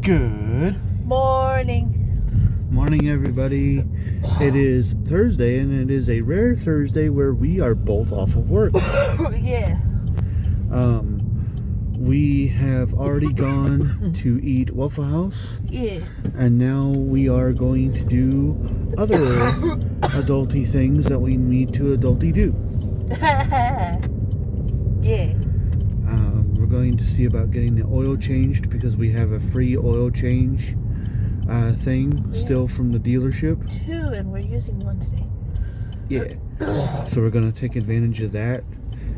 Good morning, everybody. It is Thursday, and it is a rare Thursday where we are both off of work. Yeah. We have already gone to eat Waffle House. Yeah. And now we are going to do other adulty things that we need to adulty do. Yeah. We're going to see about getting the oil changed because we have a free oil change thing still from the dealership. 2, and we're using 1 today. Yeah. So we're going to take advantage of that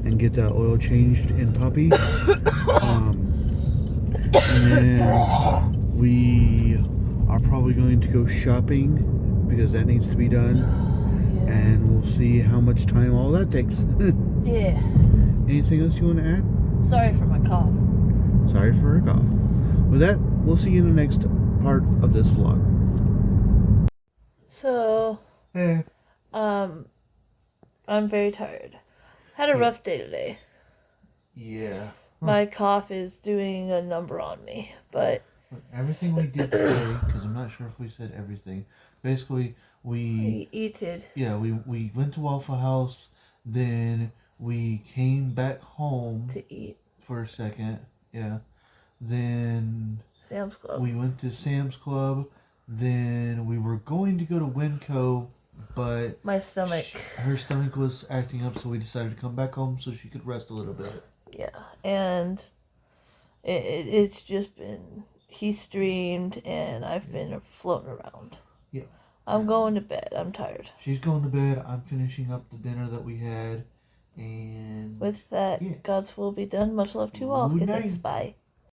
and get that oil changed in Poppy. And then we are probably going to go shopping because that needs to be done. Yeah. And we'll see how much time all that takes. Yeah. Anything else you want to add? Sorry for my cough. Sorry for her cough. With that, we'll see you in the next part of this vlog. So, Eh. I'm very tired. Had a rough day today. Yeah. My cough is doing a number on me, but Everything we did today, because I'm not sure if we said everything. Basically, we eated. Yeah, we went to Waffle House, then we came back home To eat. For a second. Yeah. Then Sam's Club. we went to Sam's Club. Then we were going to go to Winco, but My stomach. her stomach was acting up, so we decided to come back home so she could rest a little bit. Yeah, and it's just been, he streamed, and I've been floating around. Yeah. I'm going to bed. I'm tired. She's going to bed. I'm finishing up the dinner that we had. And With that, yeah. God's will be done. Much love to all. Good Good night. thanks. Bye.